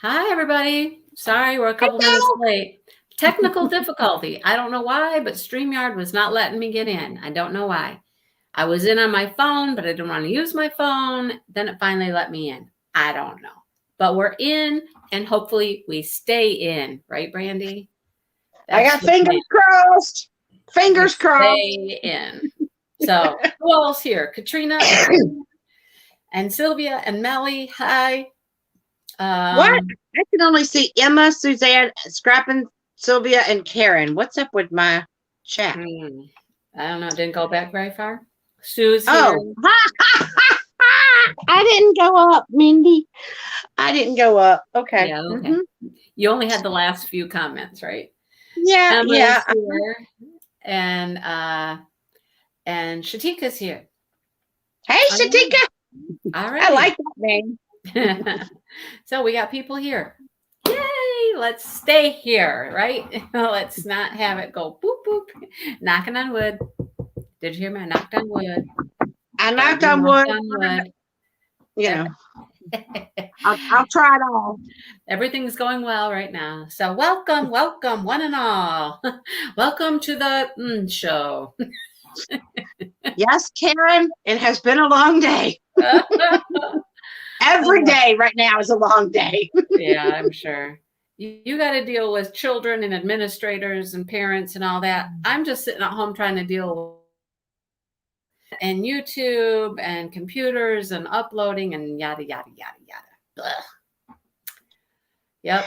Hi, everybody. Sorry, we're a couple minutes Hello. late. Technical difficulty. I don't know why, but StreamYard was not letting me get in. I don't know why. I was in on my phone, but I didn't want to use my phone. Then it finally let me in. I don't know. But we're in, and hopefully we stay in. Right, Brandy? I That's got the plan. fingers crossed. We Fingers crossed. stay in. So, who else here? Katrina and Tina and Sylvia and Melly. Hi. What? Um, I can only see Emma, Suzanne, Scrappin, Sylvia, and Karen. What's up with my chat? hmm. I don't know. Didn't go back very far. Sue's here. Oh, I didn't go up, Mindy. I didn't go up. Okay. Yeah, okay. You only had the last few comments, right? Yeah, Emma's yeah. here and Shatika's here. Hey, All right. Shatika. All I right. like that name. So we got people here. Yay! Let's stay here, right? Let's not have it go boop boop. Knocking on wood. Did you hear me? I knocked on wood. I knocked Brandy on wood. knocked on wood. You know, I'll try it all. Everything's going well right now. So welcome, welcome, one and all. Welcome to the show. Yes, Karen. It has been a long day. Every day right now is a long day. Yeah, I'm sure. You got to deal with children and administrators and parents and all that. I'm just sitting at home trying to deal with and YouTube and computers and uploading and yada yada yada yada. Ugh. Yep.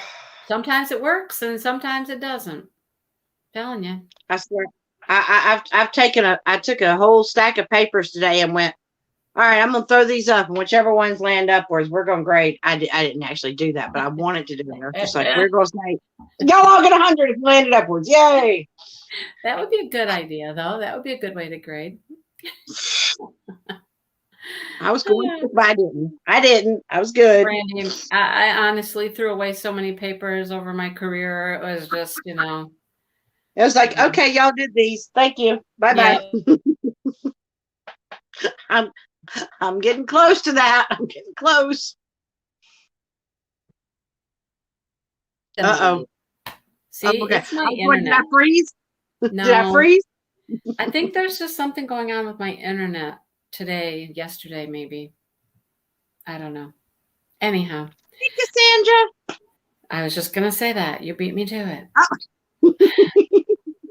Sometimes it works and sometimes it doesn't. Telling you. I swear. I took a whole stack of papers today and went, all right, I'm gonna throw these up, and whichever ones land upwards, we're gonna grade. I didn't actually do that, but I wanted to do it. I was just like, we're gonna say, y'all all get 100 if you landed upwards. Yay! That would be a good idea, though. That would be a good way to grade. I was going to, but I didn't. I didn't. I was good. Brandy, I honestly threw away so many papers over my career. It was just, It was like, okay, y'all did these. Thank you. Bye yeah. bye. I'm getting close to that. I'm getting close. Uh-oh. See, Okay. it's my Did I internet. freeze? No, Did I freeze? I think there's just something going on with my internet today, yesterday, maybe. I don't know. Anyhow, Hey, Cassandra. I was just going to say that. You beat me to it. Oh.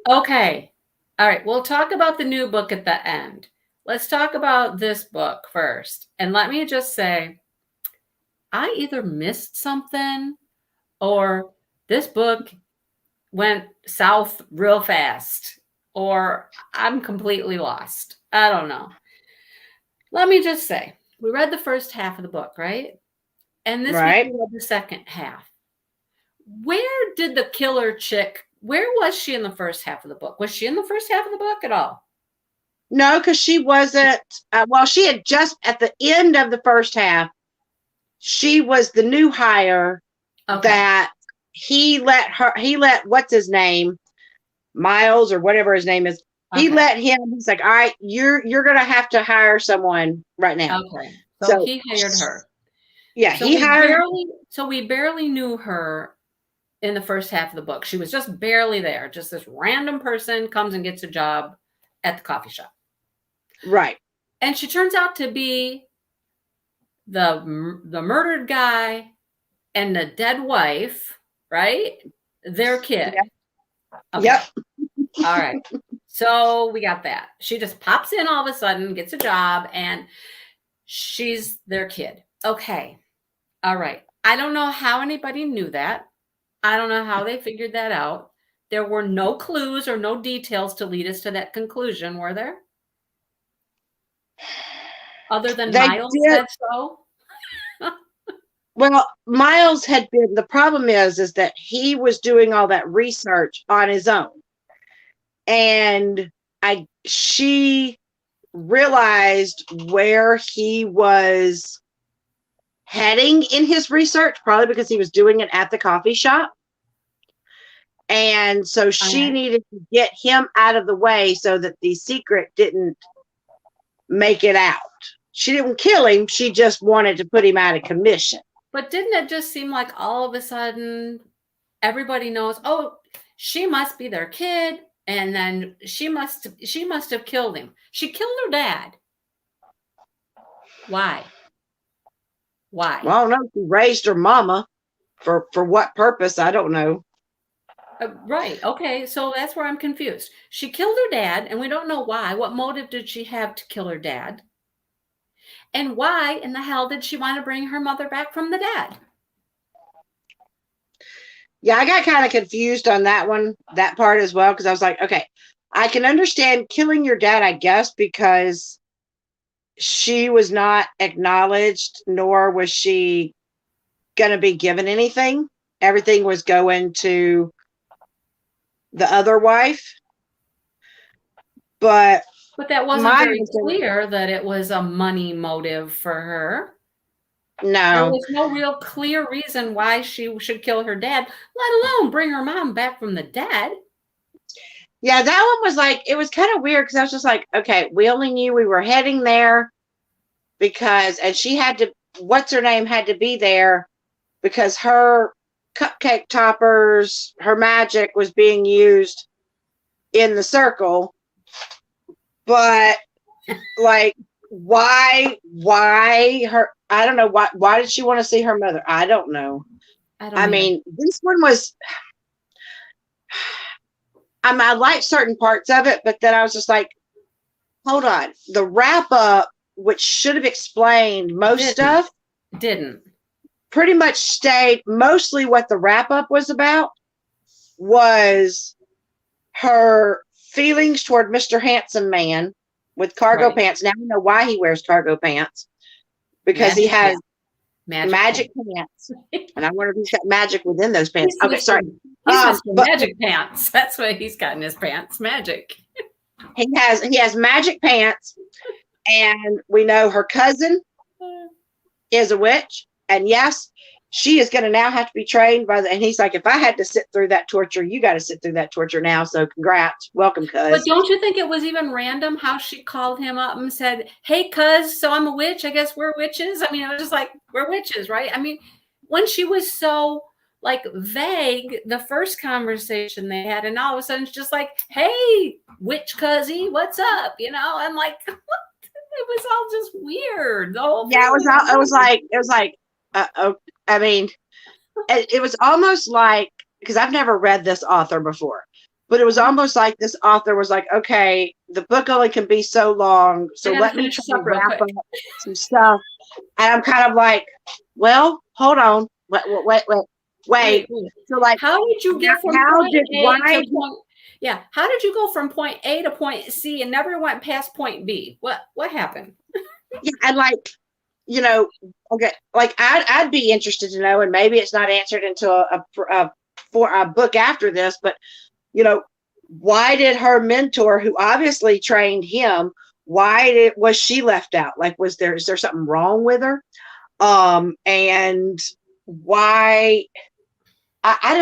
Okay. All right. We'll talk about the new book at the end. Let's talk about this book first. And let me just say, I either missed something or this book went south real fast, or I'm completely lost. I don't know. Let me just say, we read the first half of the book, right? And this week we read the second half. Where did the killer chick, where was she in the first half of the book? Was she in the first half of the book at all? No, because she wasn't. Well, she had just at the end of the first half, she was the new hire that he let what's his name, Miles or whatever his name is. He let him. He's like, all right, you're gonna have to hire someone right now. Okay, so he hired her. Yeah, so he hired. So we barely knew her in the first half of the book. She was just barely there. Just this random person comes and gets a job at the coffee shop. Right. And she turns out to be the murdered guy and the dead wife, right? Their kid. Yep. Okay. Yep. All right. So we got that. She just pops in all of a sudden, gets a job, and she's their kid. Okay. All right. I don't know how anybody knew that. I don't know how they figured that out. There were no clues or no details to lead us to that conclusion, were there? Other than Miles said so? Well, Miles had been, the problem is that he was doing all that research on his own. And she realized where he was heading in his research, probably because he was doing it at the coffee shop. And so she needed to get him out of the way so that the secret didn't make it out. She didn't kill him. She just wanted to put him out of commission. But didn't it just seem like all of a sudden everybody knows, oh, she must be their kid, and then she must have killed him. She killed her dad. Why? Why? Well, I don't know. She raised her mama for what purpose? I don't know. Right. Okay. So that's where I'm confused. She killed her dad, and we don't know why. What motive did she have to kill her dad? And why in the hell did she want to bring her mother back from the dead? Yeah, I got kind of confused on that one, that part as well, because I was like, okay, I can understand killing your dad, I guess, because she was not acknowledged, nor was she going to be given anything. Everything was going to the other wife. But that wasn't my very clear that it was a money motive for her. There no, was no real clear reason why she should kill her dad, let alone bring her mom back from the dead. yeah, that one was like, it was kind of weird because I was just like, okay, we only knew we were heading there because, and she had to, what's her name had to be there because her cupcake toppers, her magic was being used in the circle. But like, why her? I don't know why did she want to see her mother? I don't know. I mean, this one was. I liked certain parts of it, but then I was just like, hold on. The wrap up, which should have explained most stuff, didn't. Pretty much stayed. Mostly what the wrap up was about was her feelings toward Mr. Handsome Man with cargo pants. Now I know why he wears cargo pants. Because he has magic pants. And I wonder if he's got magic within those pants. Okay, sorry. He's magic pants. That's what he's got in his pants. Magic. He has magic pants. And we know her cousin is a witch. And yes, she is going to now have to be trained by and he's like, if I had to sit through that torture, you got to sit through that torture now. So congrats. Welcome, cuz. But don't you think it was even random how she called him up and said, hey, cuz, so I'm a witch. I guess we're witches. I mean, I was just like, we're witches, right? I mean, when she was so like vague, the first conversation they had, and all of a sudden it's just like, hey, witch cuzzy, what's up? You know, I'm like, it was all just weird. The whole yeah, it was like, I mean, it was almost like, because I've never read this author before, but it was almost like this author was like, okay, the book only can be so long, so let me try to wrap up some stuff. And I'm kind of like, well, hold on, wait. So like, how did you get from point A to point? Yeah, how did you go from point A to point C and never went past point B? What happened? Yeah, and like, you know, okay, like I'd be interested to know, and maybe it's not answered until a book after this, but you know, why did her mentor, who obviously trained him, was she left out? Like, is there something wrong with her? And why? And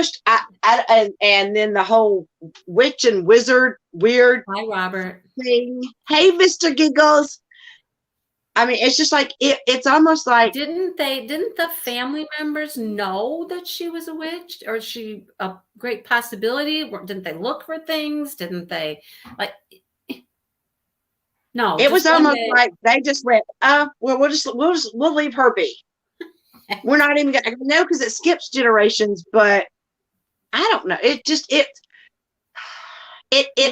then the whole witch and wizard weird Robert thing. Hey, Mr. Giggles. I mean, it's just like it's almost like didn't the family members know that she was a witch, or she a great possibility? Didn't they look for things? Didn't they like? No, it was almost like they just went, well, we'll leave her be. We're not even gonna know because it skips generations, but I don't know. It just it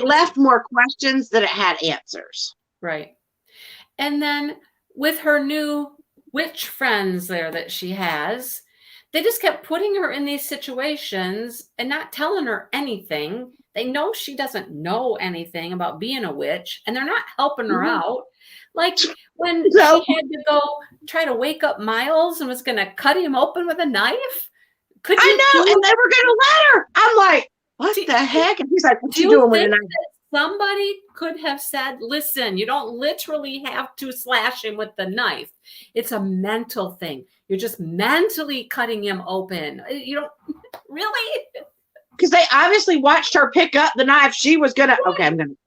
left more questions than it had answers. Right. And then with her new witch friends there that she has, they just kept putting her in these situations and not telling her anything. They know she doesn't know anything about being a witch, and they're not helping her out. Like when she had to go try to wake up Miles and was going to cut him open with a knife. I know, and they were going to let her. I'm like, what the heck? And he's like, what you doing with a knife? Somebody could have said, listen, you don't literally have to slash him with the knife. It's a mental thing. You're just mentally cutting him open. You don't really? Because they obviously watched her pick up the knife. She was going to, okay, I'm going to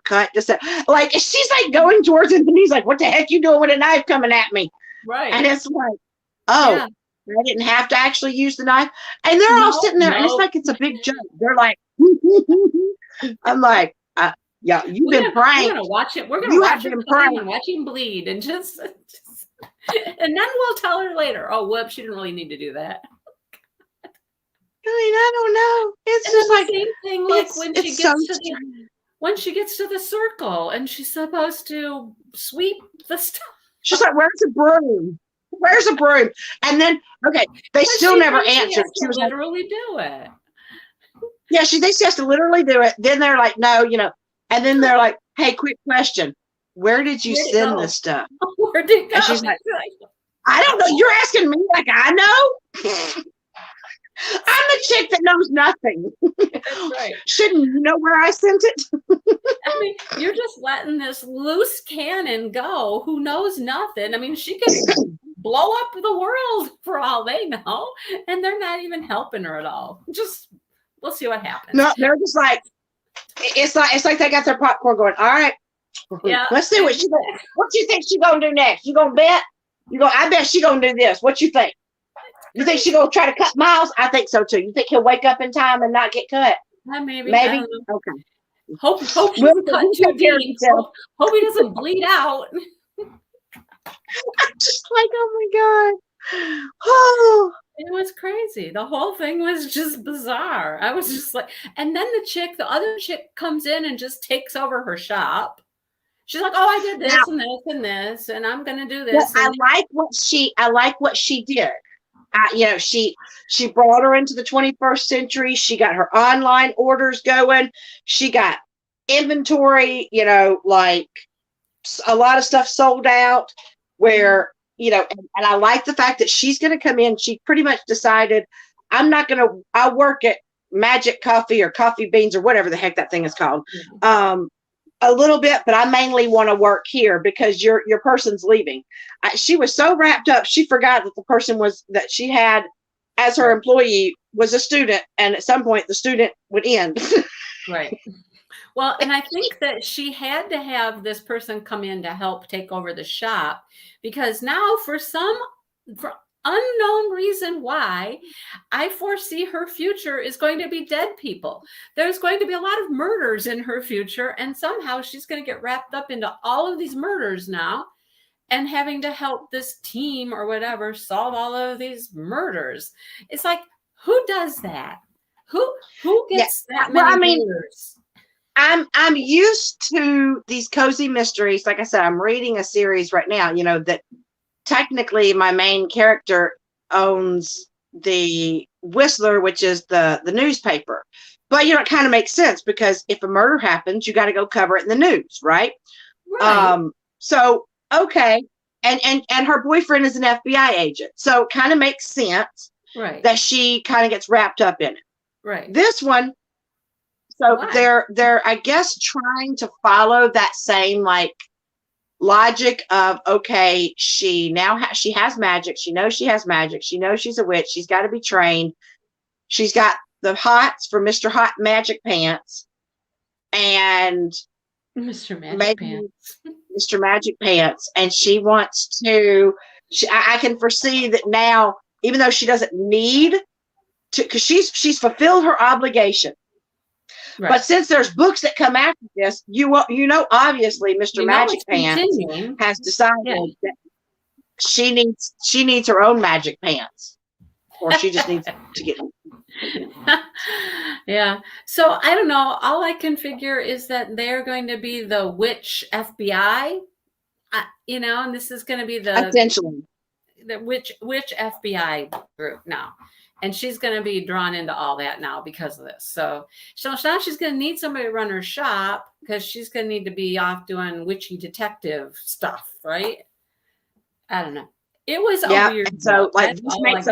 cut to sever. Like, she's like going towards him, and he's like, what the heck you doing with a knife coming at me? Right. And it's like, oh, I didn't have to actually use the knife. And they're all No, sitting there, and it's no. like it's a big joke. They're like, I'm like, yeah, you've been We're pranked. gonna watch it. We're gonna You have watch her been kill him pranked. and watch him bleed, and and then we'll tell her later. Oh, whoops, she didn't really need to do that. I mean, I don't know. It's And then just the like same thing, like it's so strange. when she gets to the circle and she's supposed to sweep the stuff. She's like, "Where's a broom? Where's a broom?" And then, okay, they still never answered. She was literally do it. Yeah, she thinks she has to literally do it. Then they're like, "No, and then they're like, "Hey, quick question. Where did you send this stuff?" Where'd it go? And she's like, "I don't know. You're asking me like I know." I'm the chick that knows nothing. That's right. Shouldn't you know where I sent it? I mean, you're just letting this loose cannon go who knows nothing. I mean, she could blow up the world for all they know, and they're not even helping her at all. We'll see what happens. No, they're just like, it's like they got their popcorn going. All right, yeah. Let's see what you think she gonna do next. You gonna bet? I bet she gonna do this. What you think? You think she gonna try to cut Miles? I think so too. You think he'll wake up in time and not get cut? Maybe. Maybe. Okay. Hope he's cut too deep. Hope he doesn't bleed out. I'm just like, oh my god. Oh. It was crazy. The whole thing was just bizarre. I was just like, and then the other chick comes in and just takes over her shop. She's like, "Oh, I did this and this and this, and I'm gonna do this." Well, I like what she did. She brought her into the 21st century. She got her online orders going. She got inventory, like a lot of stuff sold out where, and I like the fact that she's going to come in. She pretty much decided, I'll work at Magic Coffee or Coffee Beans or whatever the heck that thing is called. A little bit, but I mainly want to work here because your person's leaving. She was so wrapped up, she forgot that the person that she had as her employee was a student, and at some point the student would end. Right. Well, and I think that she had to have this person come in to help take over the shop because now for unknown reason why, I foresee her future is going to be dead people. There's going to be a lot of murders in her future, and somehow she's going to get wrapped up into all of these murders now and having to help this team or whatever solve all of these murders. It's like, who does that? Who gets that many murders? I'm used to these cozy mysteries. Like I said, I'm reading a series right now, that technically my main character owns the Whistler, which is the newspaper. But it kind of makes sense because if a murder happens, you got to go cover it in the news, right? So okay. And her boyfriend is an FBI agent. So it kind of makes sense that she kind of gets wrapped up in it. Right. This one, so they're I guess trying to follow that same logic of, okay, she has magic. She knows she has magic. She knows she's a witch. She's got to be trained. She's got the hots for Mr. Hot Magic Pants and Mr. Magic Pants. Mr. Magic Pants. And she wants to, I can foresee that now, even though she doesn't need to, because she's fulfilled her obligation. Right. But since there's books that come after this, obviously Mr. Magic Pants has decided that she needs her own magic pants, or she just needs to get. Yeah. So I don't know. All I can figure is that they're going to be the witch FBI, and this is going to be essentially the witch FBI group now. And she's going to be drawn into all that now because of this. So now she's going to need somebody to run her shop because she's going to need to be off doing witchy detective stuff, right? I don't know. It was a weird. So this makes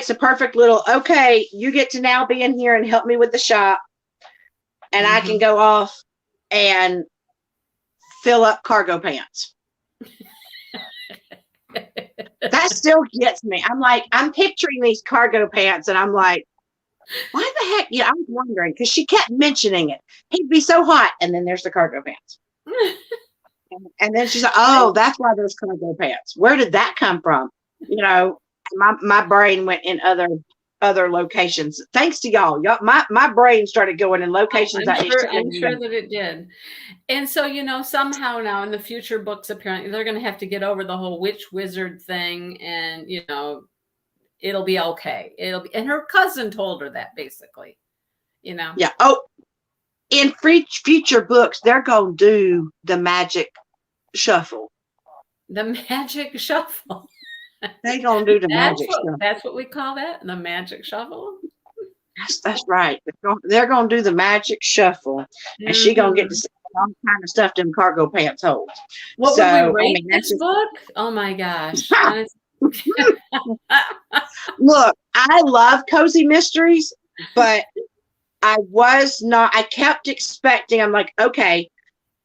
a perfect little, okay, you get to now be in here and help me with the shop. And I can go off and fill up cargo pants. That still gets me. I'm picturing these cargo pants and I'm like, why the heck? I was wondering because she kept mentioning it. He'd be so hot. And then there's the cargo pants. And then she's like, oh, that's why there's cargo pants. Where did that come from? you know, my brain went in other locations. Thanks to y'all. My brain started going in Oh, locations I I'm shouldn't have sure been. that it did. And so, somehow now in the future books, apparently they're going to have to get over the whole witch wizard thing, and it'll be okay. It'll be, and her cousin told her that basically, you know, Yeah. Oh, in future books, they're gonna do the magic shuffle. the magic shuffle. They're gonna do the magic shuffle. That's what we call that, the magic shuffle. That's right. They're gonna do the magic shuffle, and she gonna get to Hmm. see all kind of stuff them cargo pants hold. What So would we I rate mean, that's this just book? Oh my gosh. Honest. look. I love cozy mysteries, but I was not. I kept expecting. I'm like, okay.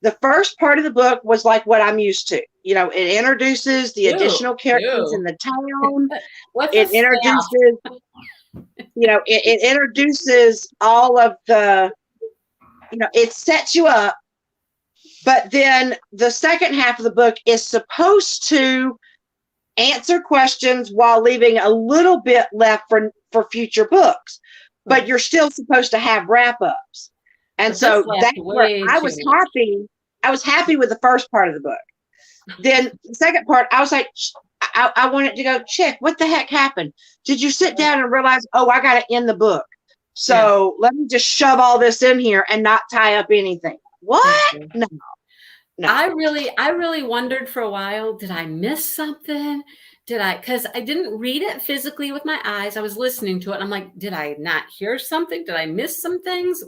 The first part of the book was like what I'm used to. It introduces the Ew, additional characters in ew. the town. What's a It staff? introduces, it introduces all of it sets you up. But then the second half of the book is supposed to answer questions while leaving a little bit left for future books. But Right. you're still supposed to have wrap ups. And But this so left that's where way I too was much. happy. I was happy with the first part of the book. Then the second part, I was like, I wanted to go check what the heck happened. Did you sit down and realize, oh, I got to end the book? Yeah. So let me just shove all this in here and not tie up anything. What? Okay. No, no, I really wondered for a while, did I miss something? Because I didn't read it physically with my eyes. I was listening to it. And I'm like, did I not hear something? Did I miss some things?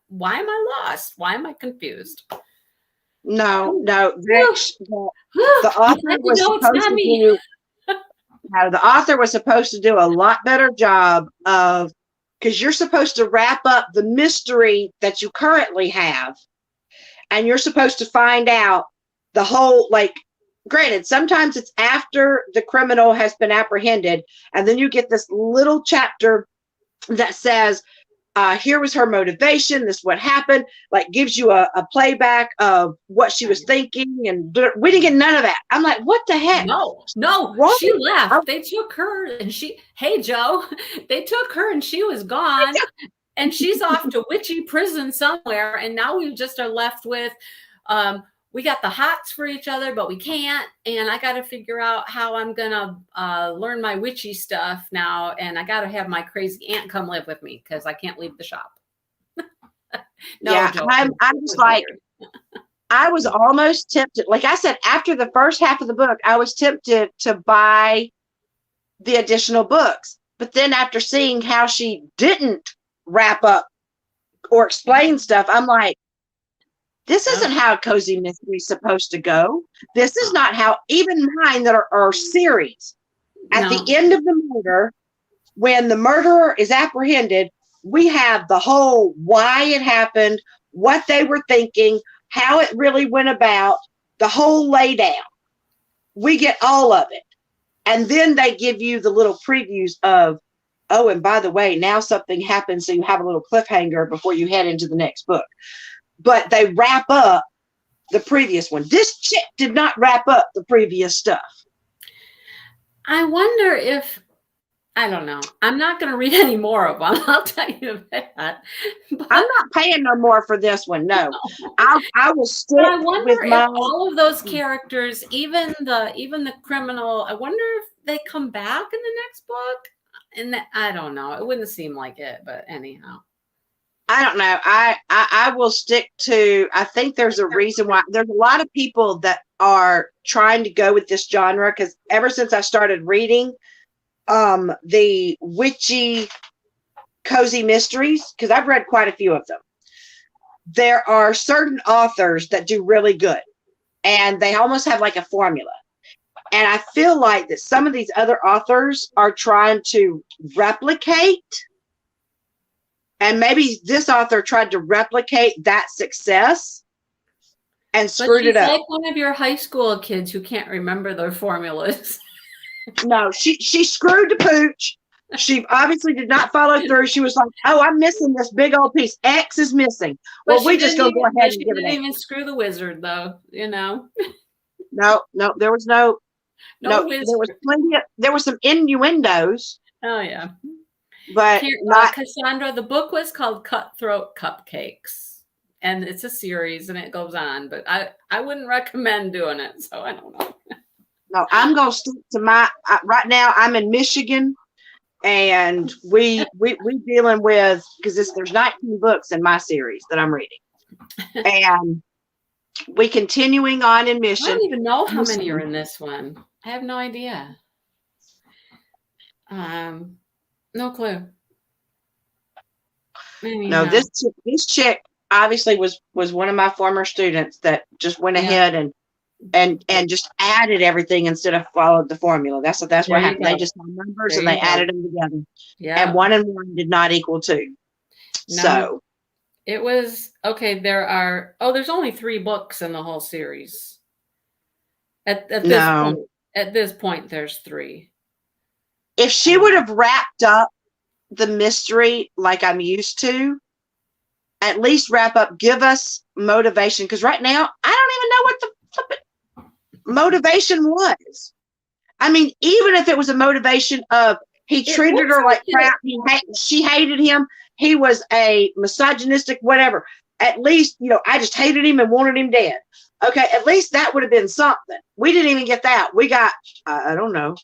Why am I lost? Why am I confused? no, Whew, no. whew, whew. The I'm author glad to was know it's supposed not to me. do. No, the author was supposed to do a lot better job of because you're supposed to wrap up the mystery that you currently have, and you're supposed to find out the whole like granted sometimes it's after the criminal has been apprehended and then you get this little chapter that says here was her motivation, this what happened, like gives you a playback of what she was thinking, and we didn't get none of that. I'm like, what the heck? No, no, What? she I, left. They took her and hey, Joe, they took her and she was gone. And she's off to witchy prison somewhere. And now we just are left with, we got the hots for each other, but we can't. And I got to figure out how I'm going to learn my witchy stuff now. And I got to have my crazy aunt come live with me because I can't leave the shop. No, yeah, Joe, I'm just like, I was almost tempted. Like I said, after the first half of the book, I was tempted to buy the additional books. But then after seeing how she didn't wrap up or explain stuff, I'm like, this isn't how Cozy Mystery is supposed to go. This is not how even mine that are series. At the no. end of the murder, when the murderer is apprehended, we have the whole why it happened, what they were thinking, how it really went about, the whole laydown. We get all of it. And then they give you the little previews of, oh, and by the way, now something happens. So you have a little cliffhanger before you head into the next book. But they wrap up the previous one. This chick did not wrap up the previous stuff. I wonder if I don't know. I'm not going to read any more of them. I'll tell you that. But, I'm not paying no more for this one. No, I will but stick I wonder with if my. all of those characters, even the criminal, I wonder if they come back in the next book. And I don't know. It wouldn't seem like it, but anyhow. I don't know. I will stick to. I think there's a reason why. There's a lot of people that are trying to go with this genre because ever since I started reading the witchy cozy mysteries, because I've read quite a few of them, there are certain authors that do really good and they almost have like a formula. And I feel like that some of these other authors are trying to replicate, and maybe this author tried to replicate that success and But screwed it she's up. like one of your high school kids who can't remember their formulas. No, she screwed the pooch. She obviously did not follow through. She was like, "Oh, I'm missing this big old piece. X is missing." Well, we just gonna go ahead But and she give it didn't X. even screw the wizard though, No, there was no. No there was wizard. there were some innuendos, Oh yeah. but not. Cassandra, the book was called Cutthroat Cupcakes. And it's a series and it goes on, but I wouldn't recommend doing it. So I don't know. No, I'm gonna stick to my right now. I'm in Michigan, and we dealing with because there's 19 books in my series that I'm reading, and we continuing on in I don't even know how many are Michigan. in this one. I have no idea. No clue. No, Anyhow, this chick obviously was one of my former students that just went yeah, ahead and just added everything instead of followed the formula. That's there what you happened. They go. just saw numbers There and they you go. added them together, Yeah. and one did not equal two. No, So it was okay. There's only 3 books in the whole series. At this no, point, there's 3. if she would Um, have wrapped up the mystery like I'm used to, at least wrap up, give us motivation. Because right now, I don't even know what the motivation was. I mean, even if it was a motivation of he it treated looks her like like crap, she hated him, he was a misogynistic, whatever. At least, I just hated him and wanted him dead. Okay, at least that would have been something. We didn't even get that. We got, I don't know.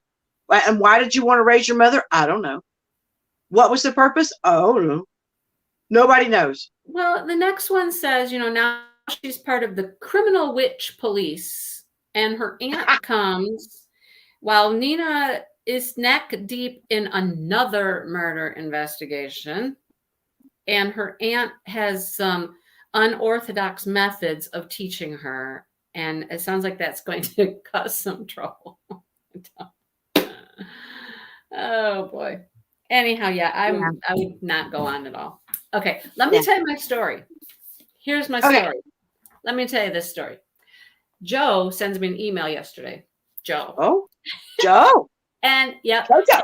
And why did you want to raise your mother? I don't know. What was the purpose? Oh, no. Nobody knows. Well, the next one says, now she's part of the criminal witch police, and her aunt comes while Nina is neck deep in another murder investigation, and her aunt has some unorthodox methods of teaching her, and it sounds like that's going to cause some trouble. Oh boy. Anyhow, yeah, Yeah. I would not go on at all. Okay, let me Yeah. tell you my story. Here's my Okay. story. Let me tell you this story. Joe sends me an email yesterday. Joe. Oh, Joe. And yep, Jojo.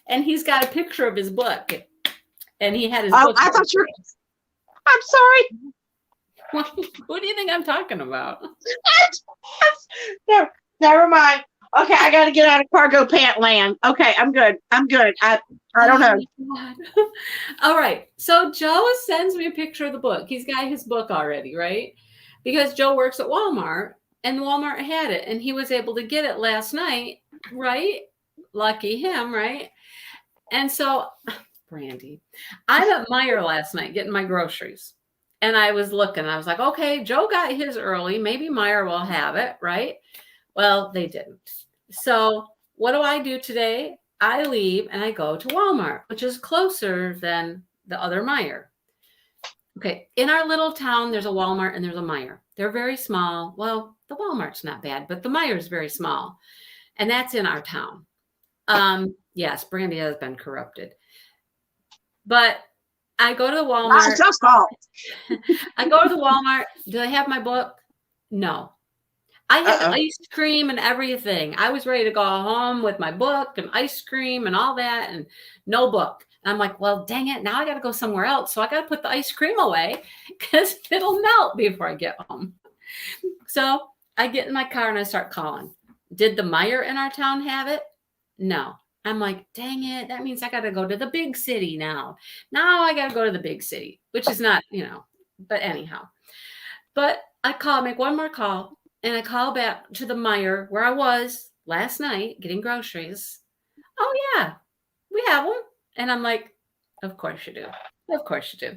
and he's got a picture of his book. And he had his Oh, book. I thought you were. I'm sorry. What do you think I'm talking about? No, never mind. Okay, I got to get out of cargo pant land. Okay, I'm good. I'm good. I don't know. God. All right. So Joe sends me a picture of the book. He's got his book already, right? Because Joe works at Walmart and Walmart had it and he was able to get it last night, right? Lucky him, right? And so, Brandy, I'm at Meijer last night getting my groceries. And I was looking, I was like, okay, Joe got his early. Maybe Meijer will have it, right? Well, they didn't. So, what do I do today? I leave and I go to Walmart, which is closer than the other Meijer. Okay, in our little town, there's a Walmart and there's a Meijer. They're very small. Well, the Walmart's not bad, but the Meijer is very small. And that's in our town. Yes, Brandy has been corrupted. But I go to the Walmart. It's your fault. I go to the Walmart. Do they have my book? No. I had ice cream and everything. I was ready to go home with my book and ice cream and all that, and no book. And I'm like, well, dang it. Now I got to go somewhere else. So I got to put the ice cream away because it'll melt before I get home. So I get in my car and I start calling. Did the Meijer in our town have it? No. I'm like, dang it. That means I got to go to the big city now. Now I got to go to the big city, which is not, but anyhow. But I make one more call. And I call back to the Meijer where I was last night getting groceries. Oh, yeah, we have them. And I'm like, of course you do. Of course you do.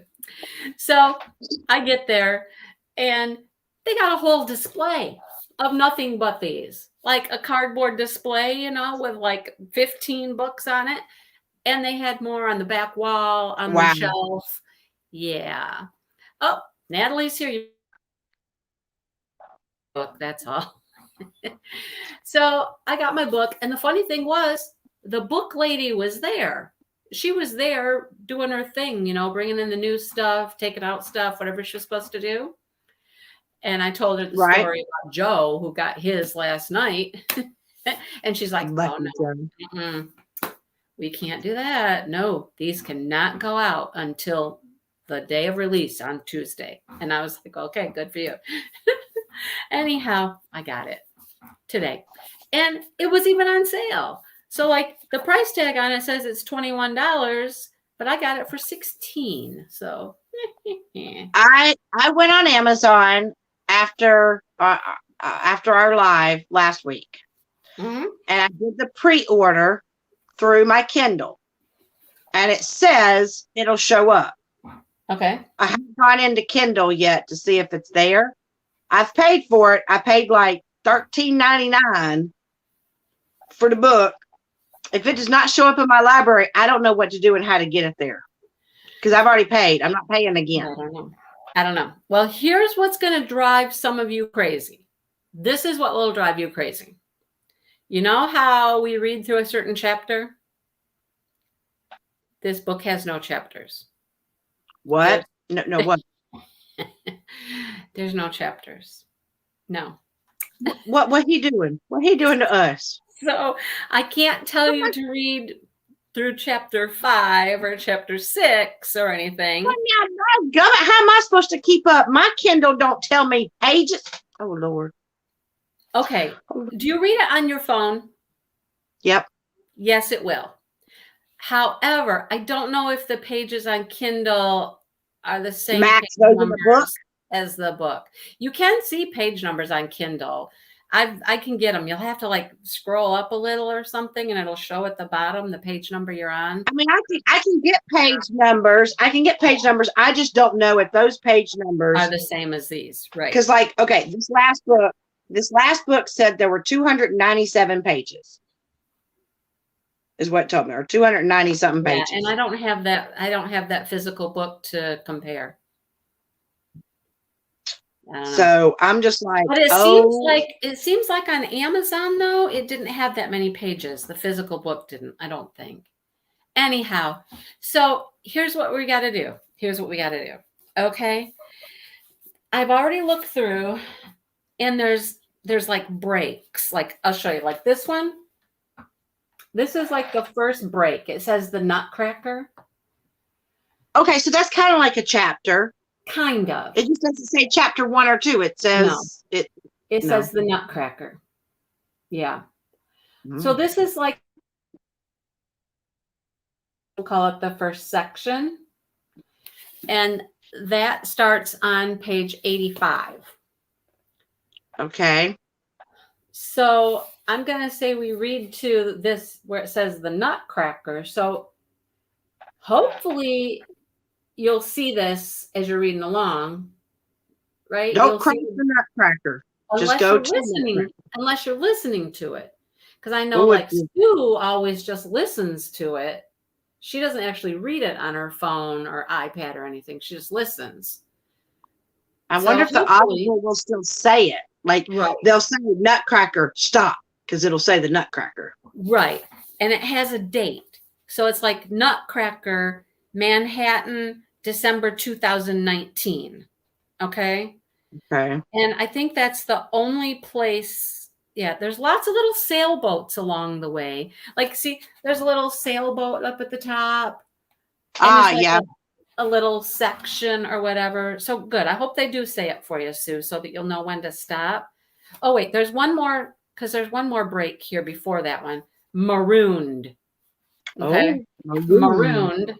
So I get there and they got a whole display of nothing but these, like a cardboard display, with like 15 books on it. And they had more on the back wall, on the Wow. shelf. Yeah. Oh, Natalie's here. Book, that's all. So I got my book, and the funny thing was the book lady was there. She was there doing her thing, bringing in the new stuff, taking out stuff, whatever she was supposed to do. And I told her the story about Joe who got his last night. And she's like, Lucky oh no, we can't do that. No, these cannot go out until the day of release on Tuesday. And I was like, okay, good for you. Anyhow, I got it today. And it was even on sale. So like the price tag on it says it's $21, but I got it for 16. So I went on Amazon after our live last week, Mhm. and I did the pre-order through my Kindle, and it says it'll show up. Okay. I haven't gone into Kindle yet to see if it's there. I've paid for it. I paid like $13.99 for the book. If it does not show up in my library, I don't know what to do and how to get it there, because I've already paid. I'm not paying again. I don't know. I don't know. Well, here's what's going to drive some of you crazy. This is what will drive you crazy. You know how we read through a certain chapter? This book has no chapters. What? No, what? There's no chapters. No. What he doing? What he doing to us? So I can't tell you to read through chapter 5 or chapter 6 or anything. Well, now, how am I supposed to keep up? My Kindle don't tell me pages. Oh Lord. Okay. Do you read it on your phone? Yep. Yes, it will. However, I don't know if the pages on Kindle are the same Max page those in the numbers book. as the book. You can see page numbers on Kindle. I can get them. You'll have to like scroll up a little or something, and it'll show at the bottom the page number you're on. I mean, I can get page numbers. I can get page numbers. I just don't know if those page numbers Are the same as these, right? Because, like, okay, this last book said there were 297 pages. Is what it told me, or 290 something Yeah, pages. and I don't have that. I don't have that physical book to compare. I don't know. So I'm just like, But it seems like on Amazon though, it didn't have that many pages. The physical book didn't, I don't think. Anyhow, so here's what we got to do. Here's what we got to do. Okay. I've already looked through, and there's like breaks. Like I'll show you. Like this one. This is like the first break. It says the Nutcracker. Okay, so that's kind of like a chapter. Kind of. It just doesn't say chapter 1 or 2. It says It says the Nutcracker. Yeah. So this is like, we'll call it the first section. And that starts on page 85. Okay. So I'm going to say we read to this where it says the Nutcracker. So hopefully you'll see this as you're reading along, right? Don't crack the Nutcracker. Just go unless you're listening to it. Because I know like Sue always just listens to it. She doesn't actually read it on her phone or iPad or anything. She just listens. I wonder if the audible will still say it. Like they'll say Nutcracker, stop, because it'll say the Nutcracker. Right. And it has a date. So it's like Nutcracker, Manhattan, December 2019. Okay. Okay. And I think that's the only place. Yeah, there's lots of little sailboats along the way. Like, see, there's a little sailboat up at the top. Yeah. A little section or whatever. So good. I hope they do say it for you, Sue, so that you'll know when to stop. Oh, wait, there's one more, because there's one more break here before that one. Marooned. Okay. Oh, marooned.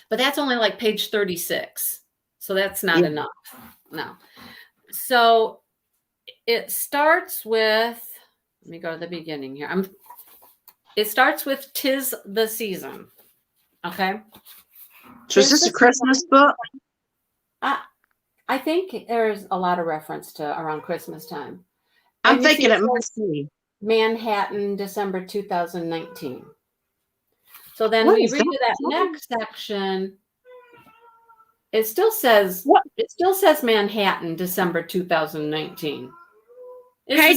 But that's only like page 36. So that's not enough. No. So it starts with, let me go to the beginning here. It starts with 'Tis the Season. Okay. So is this a Christmas book? I think there's a lot of reference to around Christmas time. I'm thinking it must be. Manhattan, December 2019. So then we read to that next section. It still says Manhattan, December 2019. Hey,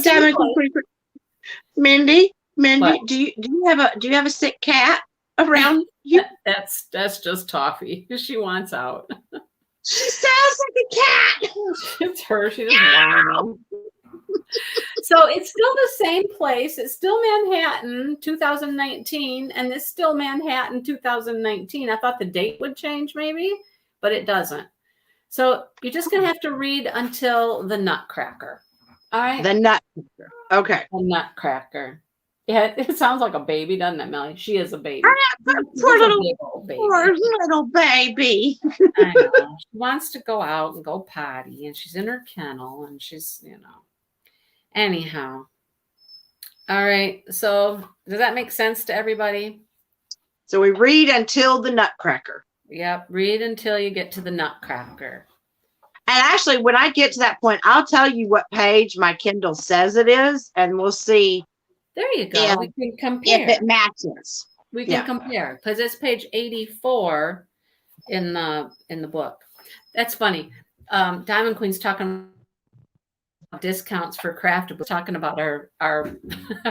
Mindy, do you have a sick cat around you? That's just Toffee. She wants out. She sounds like a cat. It's her. She doesn't want to. So it's still the same place. It's still Manhattan 2019, and it's still Manhattan 2019. I thought the date would change maybe, but it doesn't. So you're just going to have to read until the Nutcracker. All right. The Nutcracker. Okay. A nutcracker. Yeah, it sounds like a baby, doesn't it, Melly? She is a baby. Poor She's a big old baby. little baby. I know. She wants to go out and go potty, and she's in her kennel, and she's, Anyhow. All right. So, does that make sense to everybody? So we read until the Nutcracker. Yep. Read until you get to the nutcracker. And actually, when I get to that point, I'll tell you what page my Kindle says it is, and we'll see. There you go. We can compare. If it matches. We can compare because it's page 84 in the book. That's funny. Diamond Queen's talking about discounts for Craftably, talking about our our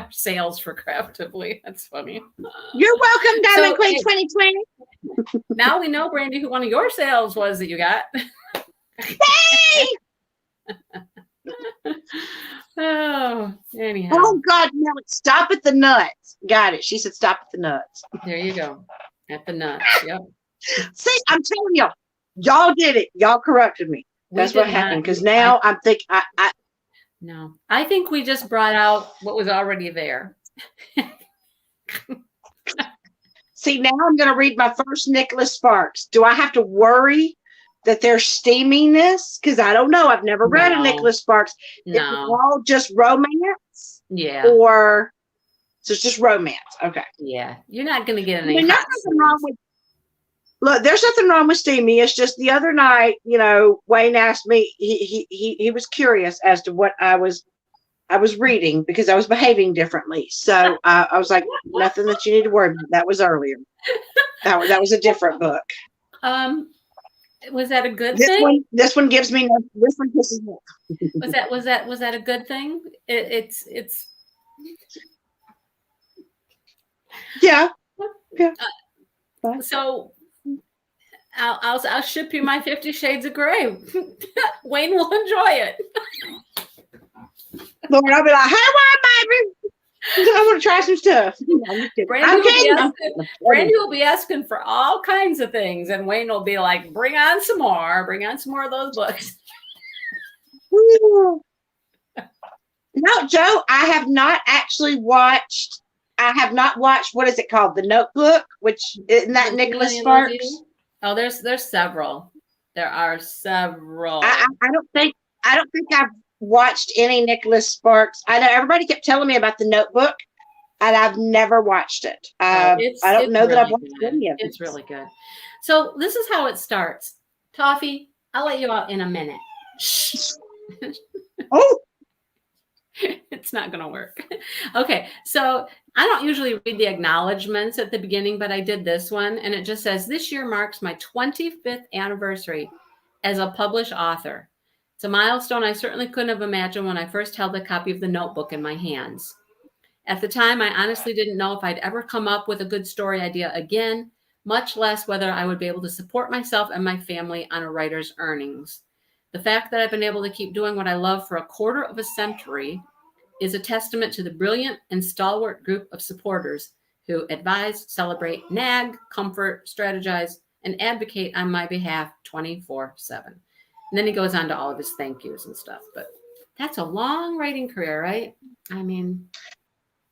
sales for Craftably. That's funny. You're welcome, Diamond Queen 2020. Now we know, Brandy, who one of your sales was that you got. Hey! Oh, anyhow. Oh God, no! Stop at the nuts. Got it. She said, "Stop at the nuts." There you go. At the nuts. Yep. See, I'm telling y'all did it. Y'all corrupted me. That's what happened. Because now I'm thinking, No, I think we just brought out what was already there. See, now I'm going to read my first Nicholas Sparks. Do I have to worry that they're steaming this? Because I don't know. I've never read a Nicholas Sparks. No. Is it all just romance? Yeah. Or so it's just romance. Okay. Yeah. You're not going to get any. There's nothing wrong with. Look, there's nothing wrong with steamy. It's just the other night, Wayne asked me. He was curious as to what I was reading because I was behaving differently. So I was like, nothing that you need to worry about. That was earlier. That was a different book. Was that a good thing? This one gives me no. This one pisses me off. Was that a good thing? It's. Yeah. So. I'll ship you my 50 Shades of Grey. Wayne will enjoy it. Lord, I'll be like, hey, baby. I want to try some stuff. Brandy will be asking for all kinds of things, and Wayne will be like, bring on some more of those books. No, Joe, I have not watched, what is it called? The Notebook, which isn't that Nicholas Sparks? Oh, there's several. There are several. I don't think I've watched any Nicholas Sparks. I know everybody kept telling me about the Notebook, and I've never watched it. I don't know that I've watched any of it. It's really good. So this is how it starts. Toffee, I'll let you out in a minute. Shh. Oh. It's not going to work. Okay, so I don't usually read the acknowledgments at the beginning, but I did this one, and it just says, this year marks my 25th anniversary as a published author. It's a milestone I certainly couldn't have imagined when I first held a copy of the Notebook in my hands. At the time, I honestly didn't know if I'd ever come up with a good story idea again, much less whether I would be able to support myself and my family on a writer's earnings. The fact that I've been able to keep doing what I love for a quarter of a century is a testament to the brilliant and stalwart group of supporters who advise, celebrate, nag, comfort, strategize, and advocate on my behalf 24/7. And then he goes on to all of his thank yous and stuff. But that's a long writing career, right? I mean.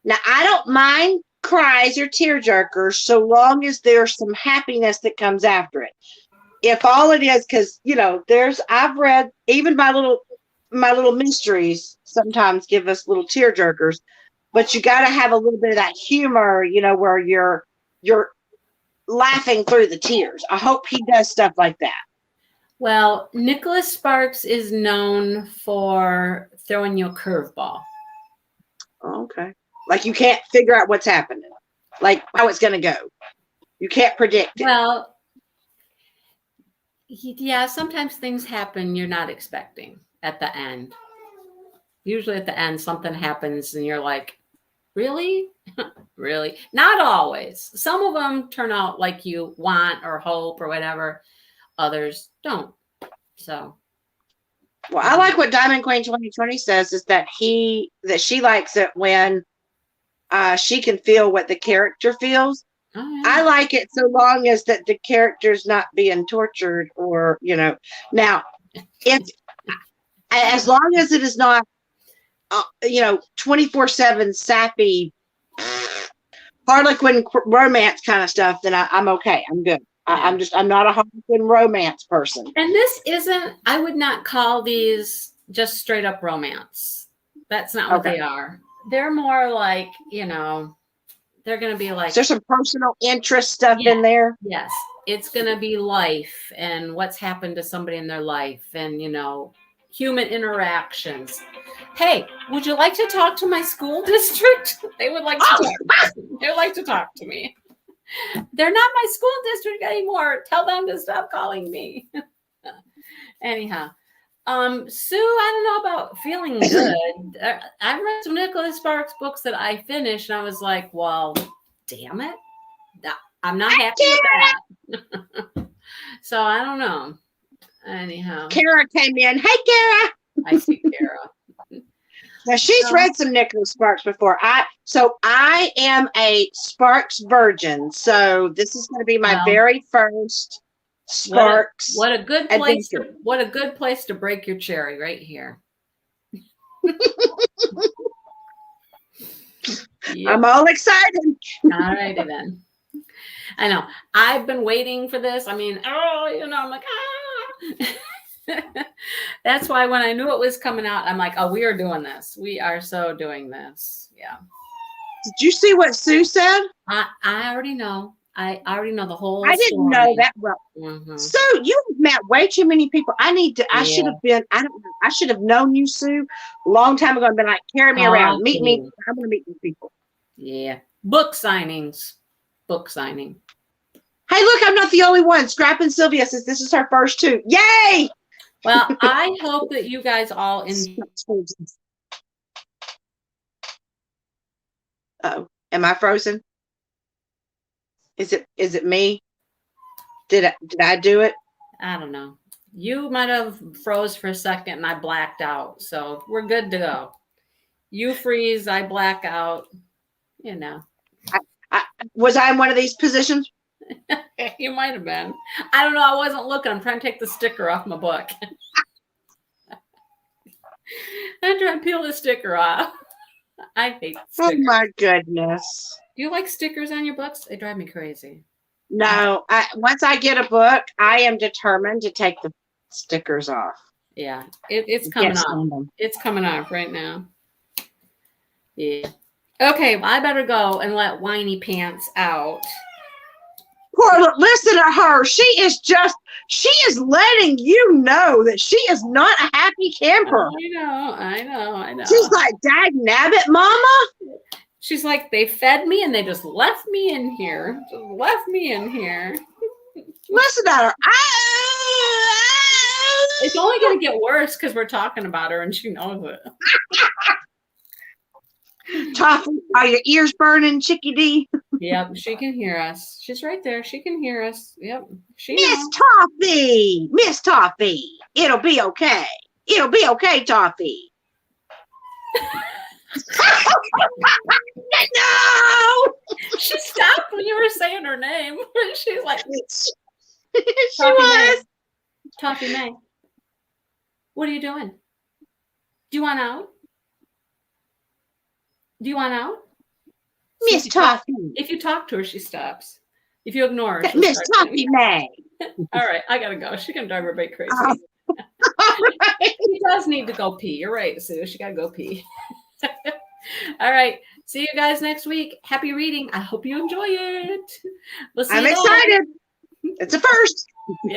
Now, I don't mind cries or tearjerkers so long as there's some happiness that comes after it. If all it is, because, I've read, even my little mysteries sometimes give us little tearjerkers, but you got to have a little bit of that humor, where you're laughing through the tears. I hope he does stuff like that. Well, Nicholas Sparks is known for throwing you a curveball. Okay. Like you can't figure out what's happening, like how it's going to go. You can't predict it. Well, yeah, sometimes things happen you're not expecting at the end. Usually at the end, something happens and you're like, really? Really? Not always. Some of them turn out like you want or hope or whatever. Others don't. So. Well, I like what Diamond Queen 2020 says is that she likes it when she can feel what the character feels. Oh, yeah. I like it so long as that the character's not being tortured or, now it's as long as it is not 24/7 sappy Harlequin romance kind of stuff, then I'm okay. I'm good. Yeah. I'm not a Harlequin romance person. And this isn't, I would not call these just straight up romance. That's not what they are. They're more like, they're going to be like. Is there some personal interest stuff in there? Yes. It's going to be life and what's happened to somebody in their life and, human interactions. Hey, would you like to talk to my school district? They would like to talk. They would like to talk to me. They're not my school district anymore. Tell them to stop calling me. Anyhow, Sue, I don't know about feeling good. I read some Nicholas Sparks books that I finished, and I was like, well, damn it. I'm not happy with that. So I don't know. Anyhow. Kara came in. Hey, Kara. I see Kara. Now she's read some Nicholas Sparks before. I am a Sparks virgin. So this is going to be my very first Sparks. What a good place! What a good place to break your cherry right here. Yep. I'm all excited. All righty then. I know. I've been waiting for this. I mean, I'm like, That's why when I knew it was coming out, I'm like, oh, we are doing this. We are so doing this. Yeah. Did you see what Sue said? I already know. I already know the whole I didn't know that well. Mm-hmm. Sue, you met way too many people. I should have been, I should have known you, Sue, a long time ago and been like, carry me around. Meet me. I'm going to meet these people. Yeah. Book signings. Book signing. Hey, look, I'm not the only one. Scrap and Sylvia says this is her first two. Yay! Well, I hope that you guys all Uh-oh. Am I frozen? Is it me? Did I do it? I don't know. You might have froze for a second and I blacked out. So we're good to go. You freeze, I black out. Was I in one of these positions? You might have been. I don't know. I wasn't looking. I'm trying to take the sticker off my book. I'm trying to peel the sticker off. I hate stickers. Oh my goodness. Do you like stickers on your books? They drive me crazy. No. Once I get a book, I am determined to take the stickers off. Yeah. It's coming off. It's coming off right now. Yeah. Okay, well, I better go and let Whiny Pants out. Listen to her. She is letting you know that she is not a happy camper. I know. She's like, dag nabbit, mama. She's like, they fed me and they just left me in here. Listen at her. It's only going to get worse because we're talking about her and she knows it. Toffee, are your ears burning, Chickadee? Yep, she can hear us. She's right there. She can hear us. Yep. Miss Toffee. It'll be okay. It'll be okay, Toffee. No! She stopped when you were saying her name. She's like, she was. Toffee May. What are you doing? Do you want out? Miss Toffee. If you talk to her, she stops. If you ignore her, Miss Toffee May. All right, I gotta go. She can drive everybody crazy. She does need to go pee. You're right, Sue. She gotta go pee. All right. See you guys next week. Happy reading. I hope you enjoy it. I'm excited. It's a first. Yeah.